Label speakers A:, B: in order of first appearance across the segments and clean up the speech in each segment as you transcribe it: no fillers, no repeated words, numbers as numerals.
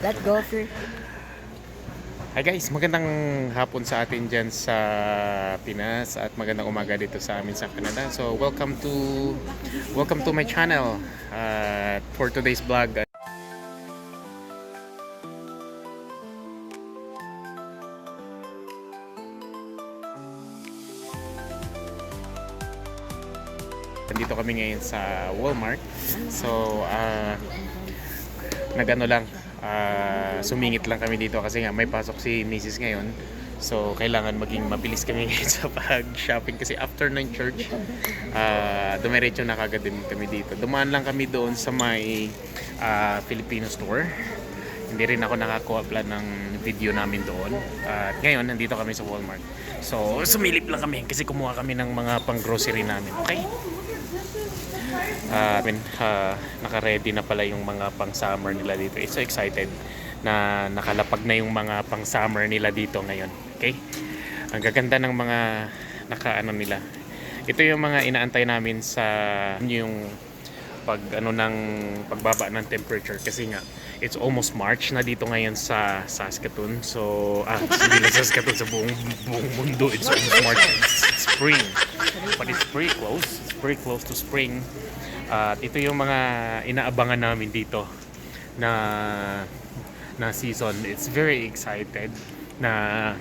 A: That gopher.
B: Hi guys, magandang hapon sa atin dyan sa Pinas at magandang umaga dito sa amin sa Canada. So welcome to my channel for today's vlog. Nandito kami ngayon sa Walmart. So nagano lang, sumingit lang kami dito kasi nga may pasok si Mrs. ngayon. So kailangan maging mabilis kami ngayon sa pag-shopping kasi after ng church, dumiretso na kagad din kami dito. Dumaan lang kami doon sa may Filipino store. Hindi rin ako nakakuha plan ng video namin doon. At ngayon nandito kami sa Walmart. So sumilip lang kami kasi kumuha kami ng mga pang-grocery namin. Okay? Naka-ready na pala yung mga pang-summer nila dito. So excited na nakalapag na yung mga pang-summer nila dito ngayon. Okay? Ang gaganda ng mga naka-ano nila. Ito yung mga inaantay namin sa yung pagbaba ng temperature kasi nga it's almost March na dito ngayon sa Saskatoon. So hindi lang Saskatoon, sa buong mundo it's almost March. It's spring. But it's pretty close. It's pretty close to spring. At ito yung mga inaabangan namin dito na season. It's very excited na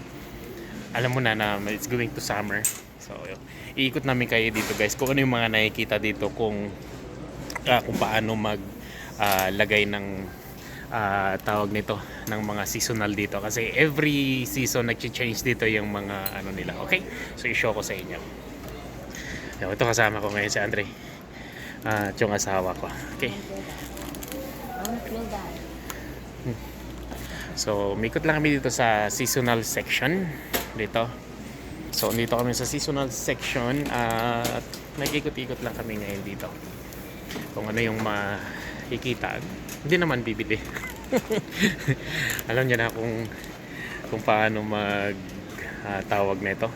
B: alam mo na it's going to summer. So iikot namin kayo dito guys kung ano yung mga nakikita dito, kung paano lagay ng tawag nito ng mga seasonal dito kasi every season nag-change dito yung mga ano nila. Okay? So i-show ko sa inyo. Ito kasama ko ngayon si Andre. At yung asawa ko. Okay. So, mikot lang kami dito sa seasonal section dito. So, dito kami sa seasonal section at nag-ikot-ikot lang kami ngayon dito. Kung ano yung makikita, hindi naman bibili. Alam niyo na kung paano tawag nito.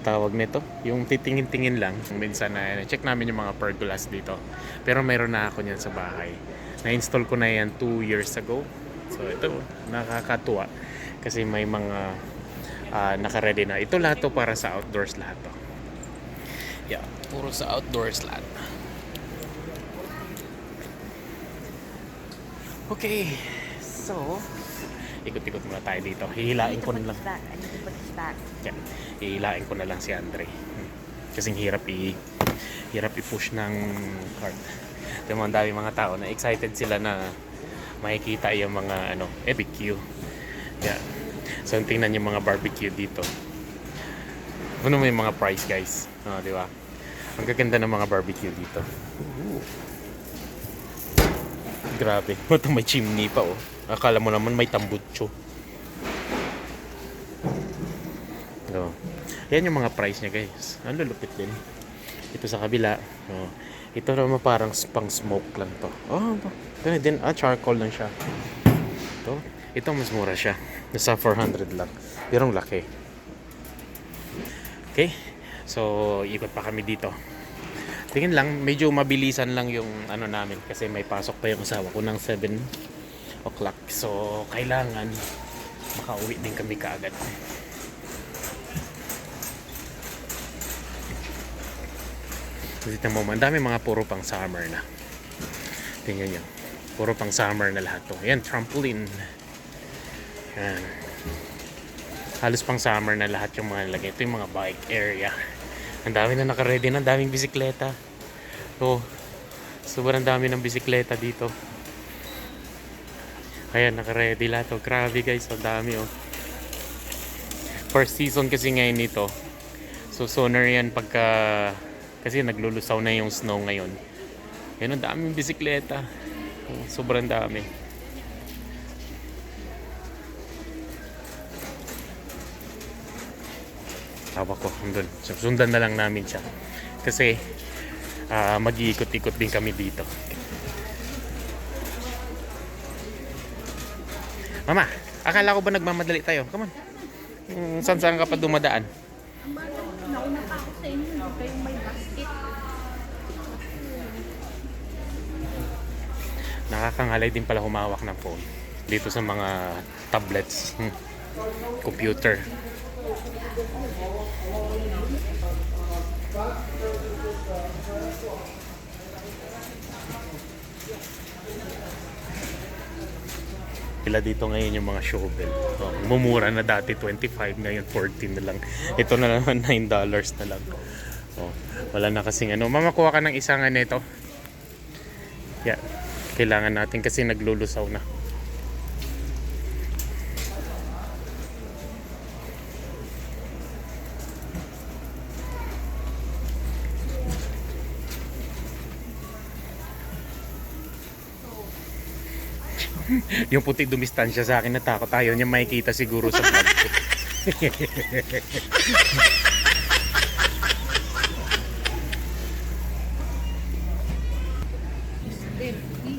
B: Tawag nito, yung titingin-tingin lang. Minsan na check namin yung mga pergolas dito. Pero mayroon na ako niyan sa bahay. Na-install ko na yan 2 years ago. So ito, nakakatuwa. Kasi may mga naka-ready na. Ito lahat to para sa outdoors lahat to. Yeah, puro sa outdoors lahat. Okay, so ikot-ikot muna tayo dito. Hihilain ko na lang. Yeah, hihilain ko na lang si Andre. Kasing hirap i-push ng cart. Yung mga dami mga tao na excited sila na makikita yung mga barbecue. Yeah. So tingnan yung mga barbecue dito. Ano mo yung mga price guys? Di ba? Ang gaganda ng mga barbecue dito. Grabe. Ito may chimney pa oh. Akala mo naman may tambutso. So, yan yung mga price niya guys. Ang lulupit din. Ito sa kabila. Oh. Ito naman parang pang smoke lang to. Oh, ito din. Charcoal lang siya. Ito mas mura siya. Nasa 400 lang. Pero ang laki. Okay. So, ikot pa kami dito. Tingin lang, medyo mabilisan lang yung namin kasi may pasok pa yung asawa ko ng 7 o'clock. So, kailangan makauwi din kami kaagad. Dito mo, ang dami mga puro pang summer na. Tingnan nyo. Puro pang summer na lahat to. Ayan, trampoline. Ayan. Halos pang summer na lahat yung mga nilagay. Ito yung mga bike area. Ang dami na naka-ready na. Ang daming bisikleta. So, sobrang dami ng bisikleta dito. Ayan, naka-ready lahat. Grabe guys, ang dami oh. First season kasi ngayon nito. So, sooner yan kasi naglulusaw na yung snow ngayon. Ayan, ang daming bisikleta. Sobrang dami. Tawa ko, andun. Sundan na lang namin siya. Kasi mag-iikot-ikot din kami dito. Mama, akala ko ba nagmamadali tayo? Come on. Saan ka pa dumadaan?
A: Nauna pa ako sa inyo. Kayong may basket.
B: Nakakangalay din pala humawak ng phone dito sa mga tablets, computer. Pila dito ngayon yung mga shovel. Mumura na dati 25, ngayon 14 na lang. Ito na naman $9 na lang. Wala na kasing ano. Mamakuha ka ng isang nito. Yeah. Kailangan natin kasi naglulusaw na. Yung puti dumistansya sa akin, natakot, ayaw niya makikita siguro sa vlog ko.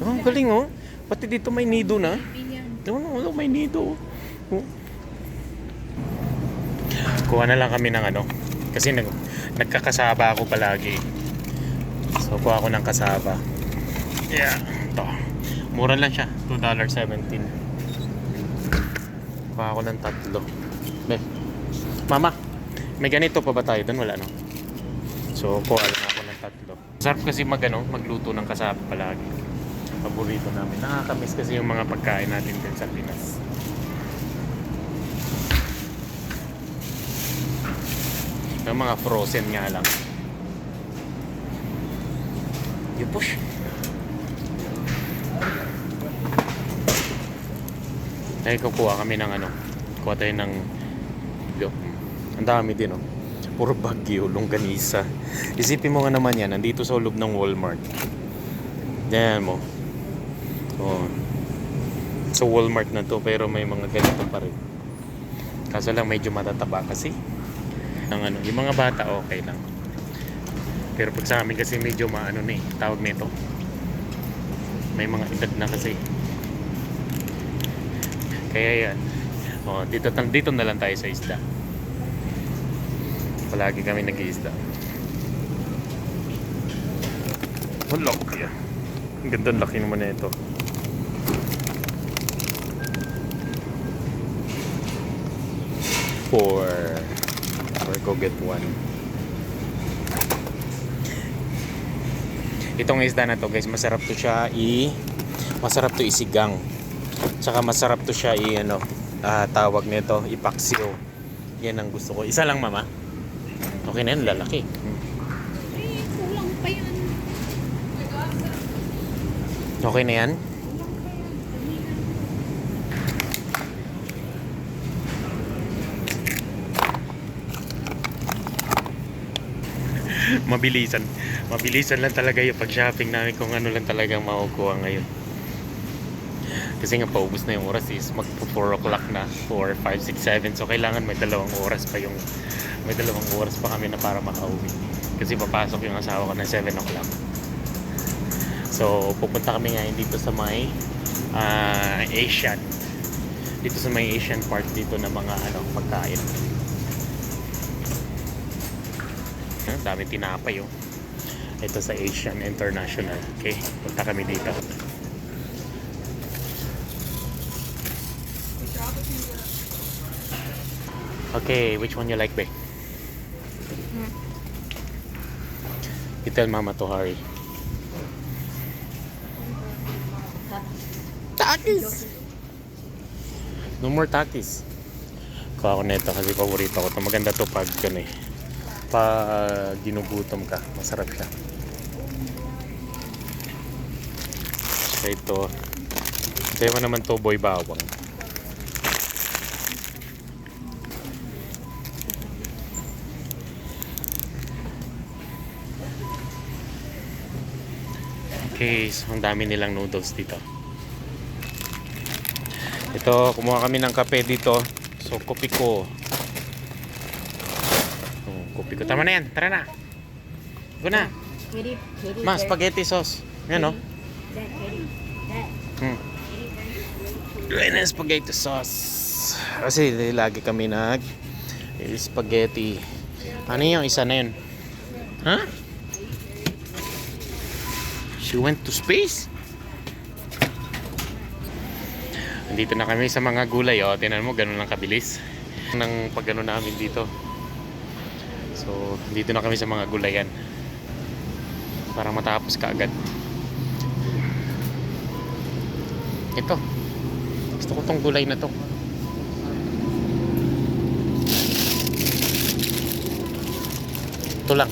B: Oh, galing oh. Pati dito may nido na. No, may nido. Oh. Kuha na lang kami ng ano. Kasi nagkakasaba ako palagi. So kuha ako ng kasaba. Yeah, ito. Mura lang siya, $2.17. Kuha ako ng 3. Mama, may ganito pa ba tayo doon? Wala no? So kuha lang ako ng 3. Sarap kasi magluto ng kasaba palagi. Paborito namin. Nakakamiss kasi yung mga pagkain natin din sa Pinas. Yung mga frozen nga lang. You push. Ay, kukuha kami ng kuha tayo ng ang dami din puro Baguio, longganisa. Isipin mo nga naman yan, nandito sa loob ng Walmart. Yan mo. So Walmart na to, pero may mga ganito pa rin. Kaso lang medyo matataba kasi. Yung mga bata okay lang. Pero pag sa amin kasi medyo tawag nito. May mga edad na kasi. Kaya yan. Dito na lang tayo sa isda. Palagi kami nag-iisda. Laki yan. Ang ganda, laki naman na ito. Or go get one. Itong isda na to guys, masarap to siya isigang. Tsaka masarap to siya tawag nito, ipaksiw. Yan ang gusto ko. Isa lang mama. Okay na yan, lalaki.
A: Kulang pa yan.
B: Okay na yan? Mabilisan lang talaga yung pag-shopping namin kung ano lang talagang makukuha ngayon. Kasi nga paubos na yung oras is mag 4 o'clock na, 4, 5, 6, 7. So kailangan may 2 oras pa kami na para makauwi. Kasi papasok yung asawa ko ng 7 o'clock. So pupunta kami ngayon dito sa may Asian. Dito sa may Asian part dito na mga pagkain. Dami tinapay ito sa Asian International. Okay, punta kami dito. Okay, which one you like, babe? You tell mama to hurry. Takis! No more takis. Kuha ko nito kasi paborito ko. Maganda to pag pag ginugutom ka, masarap siya. So ito mo naman to, boy bawang. Okay, so ang dami nilang noodles dito. Ito, kumuha kami ng kape dito. So kopi ko. Kopi ko. Tama na yan. Tara na. Go na. Ma, spaghetti sauce. Yan o. Yan ang spaghetti sauce. Kasi lagi kami spaghetti. Ano yung isa na yun? Huh? She went to space? Nandito na kami sa mga gulay. Oh, tingnan mo, ganun lang kabilis ng pagano namin dito. So, dito na kami sa mga gulayan para matapos kaagad. Ito. Gusto ko tong gulay na to. Ito lang.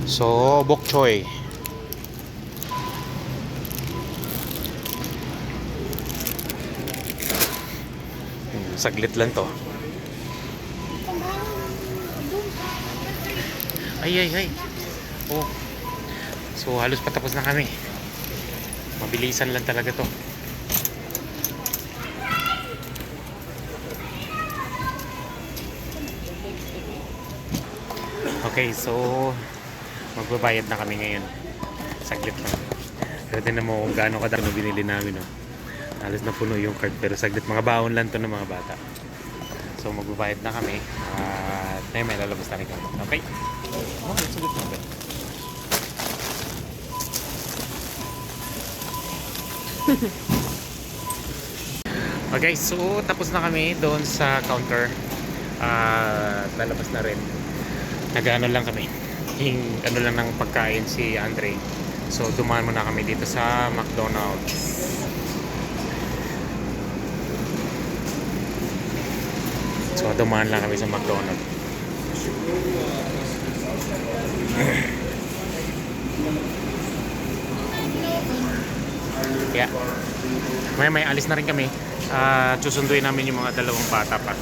B: So, bok choy. Saglit lang to. Ay. Oh. So, halos patapos na kami. Mabilisan lang talaga to. Okay, so magbabayad na kami ngayon. Saglit lang. Pero tinan mo kung gaano kadami binili namin. Oh. Halos na puno yung cart, pero saglit, mga baon lang to ng mga bata. So magbabayad na kami at may lalabas na rin kami. Okay? Okay, saglit na ba? Okay, so tapos na kami doon sa counter. Lalabas na rin. Nag-ano lang kami. Ano lang ng pagkain si Andre. So dumaan muna kami dito sa McDonald's. So dumaan lang kami sa McDonald's. Yeah. May alis na rin kami. Susunduin namin yung mga dalawang bata pa.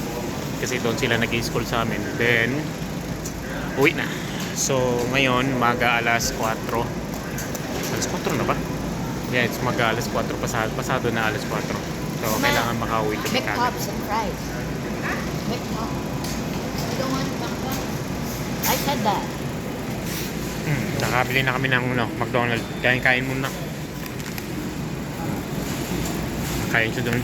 B: Kasi doon sila nag-i-school sa amin. Then uwi na. So ngayon maga alas 4. Alas 4 na ba? Yeah, it's maga alas 4 pasado na alas 4. So kailangan makauwi kami kagad.
A: McTops and fries. McTops. You don't want McTops? I said that.
B: Nakabili na kami ng McDonald's. Kain muna. Kain siya doon.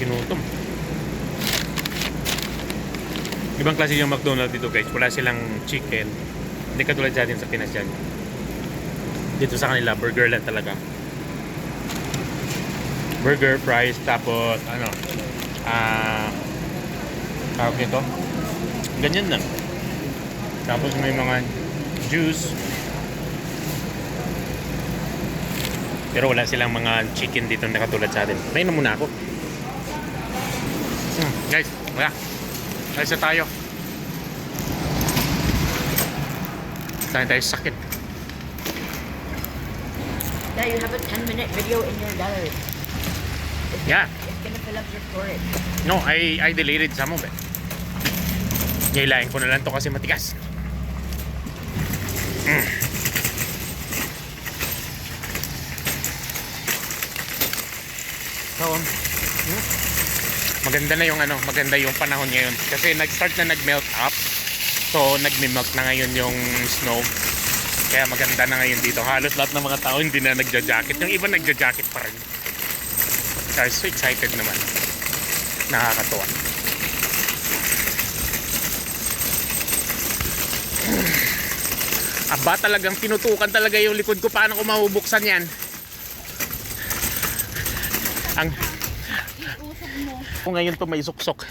B: Kinutom. Ibang klase yung McDonald's dito, guys. Wala silang chicken. Hindi katulad sa atin sa Pinas yan. Dito sa kanila, burger lang talaga. Burger, fries, tapos tawag nito, ganyan lang. Tapos may mga juice. Pero wala silang mga chicken dito na katulad sa atin. Mainom muna ako. Guys, wala. Alis na tayo. Tayo sakit.
A: Yeah, you have a 10-minute video in your gallery.
B: Yeah.
A: It's gonna fill up your storage.
B: No, I deleted some of it. Hilahin ko na lang to kasi matigas. So, maganda na yung maganda yung panahon ngayon kasi nag-start na nag-melt up. So, nagme-melt na ngayon yung snow. Kaya maganda na ngayon dito. Halos lahat ng mga tao hindi na nagja-jacket. Yung iba nagja-jacket pa rin. So, so excited naman. Nakakatuwa. Aba, talagang tinutukan talaga yung likod ko. Paano ko mabubuksan yan? Kung ngayon to may suksok.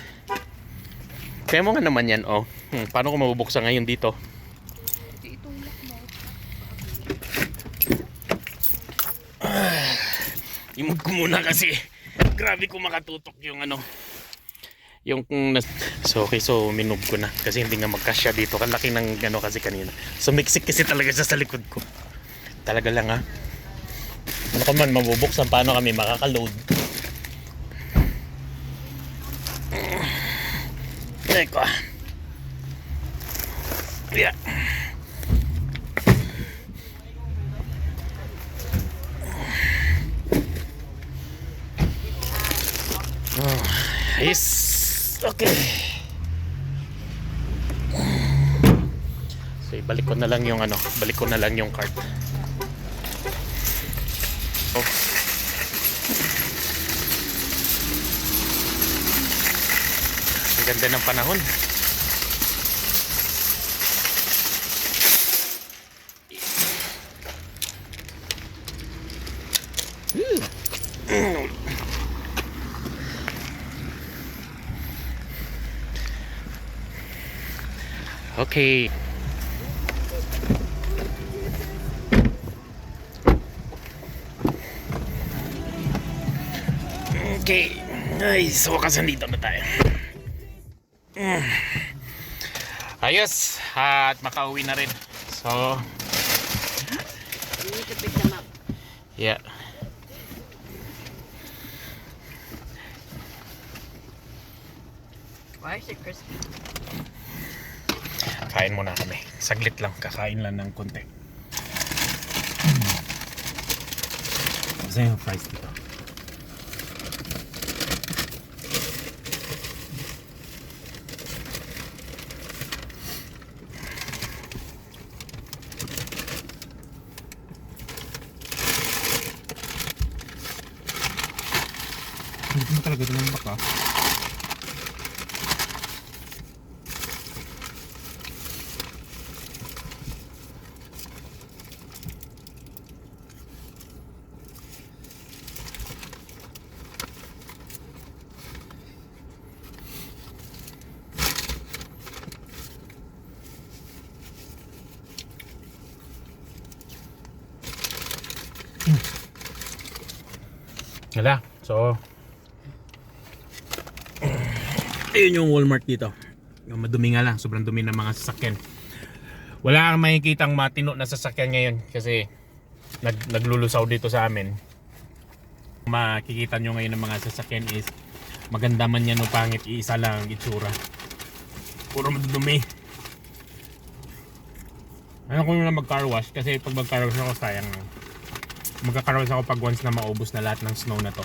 B: Kaya mo nga naman yan, oh. Paano ko mabubuksan ngayon dito? Imod ko muna kasi grabe ko makatutok yung so okay, so minove ko na kasi hindi nga magkasya dito. Kalaki ng kasi kanina. So miksik kasi talaga siya sa likod ko. Talaga lang ha. Ano ka man mabubuksan, paano kami makaka-load? Teko. Yeah. Oh, yes. Okay. So ibalik ko na lang yung balik ko na lang yung card. Oh. Ganda ng panahon. Okay. Okay. Ay, so wakas nandito na tayo. Ayos. At makauwi na rin. So,
A: You need to pick them up.
B: yeah.
A: Why is it crispy?
B: Kain muna kami. Saglit lang. Kakain lang ng konti. Kasi yung fries dito. Hindi mo talaga ito ng baka. Wala. So, ayun yung Walmart dito. Yung madumi nga lang. Sobrang dumi ng mga sasakyan. Wala kang makikitang matino na sasakyan ngayon kasi naglulusaw dito sa amin. Makikita nyo ngayon ng mga sasakyan is maganda man yan o pangit, iisa lang ang itsura. Puro madudumi. Ano ko na mag-car wash kasi pag mag-car wash ako sayang. Magka-car wash ako pag once na maubos na lahat ng snow na to.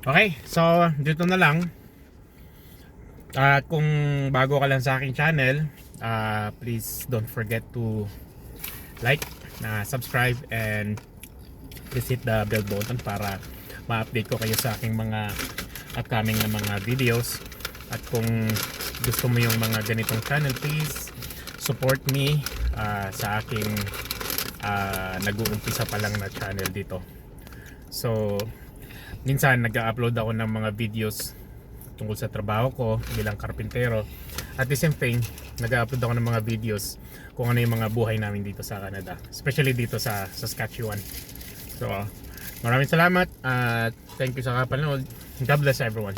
B: Okay, so dito na lang. At kung bago ka lang sa aking channel, please don't forget to like, subscribe, and please hit the bell button para ma-update ko kayo sa aking mga upcoming na mga videos. At kung gusto mo yung mga ganitong channel, please support me sa aking nag-uumpisa pa lang na channel dito. So minsan nag-upload ako ng mga videos tungkol sa trabaho ko bilang karpintero. At the same thing, nag-upload ako ng mga videos kung ano yung mga buhay namin dito sa Canada, especially dito sa Saskatchewan. So maraming salamat at thank you sa kapanood. God bless everyone.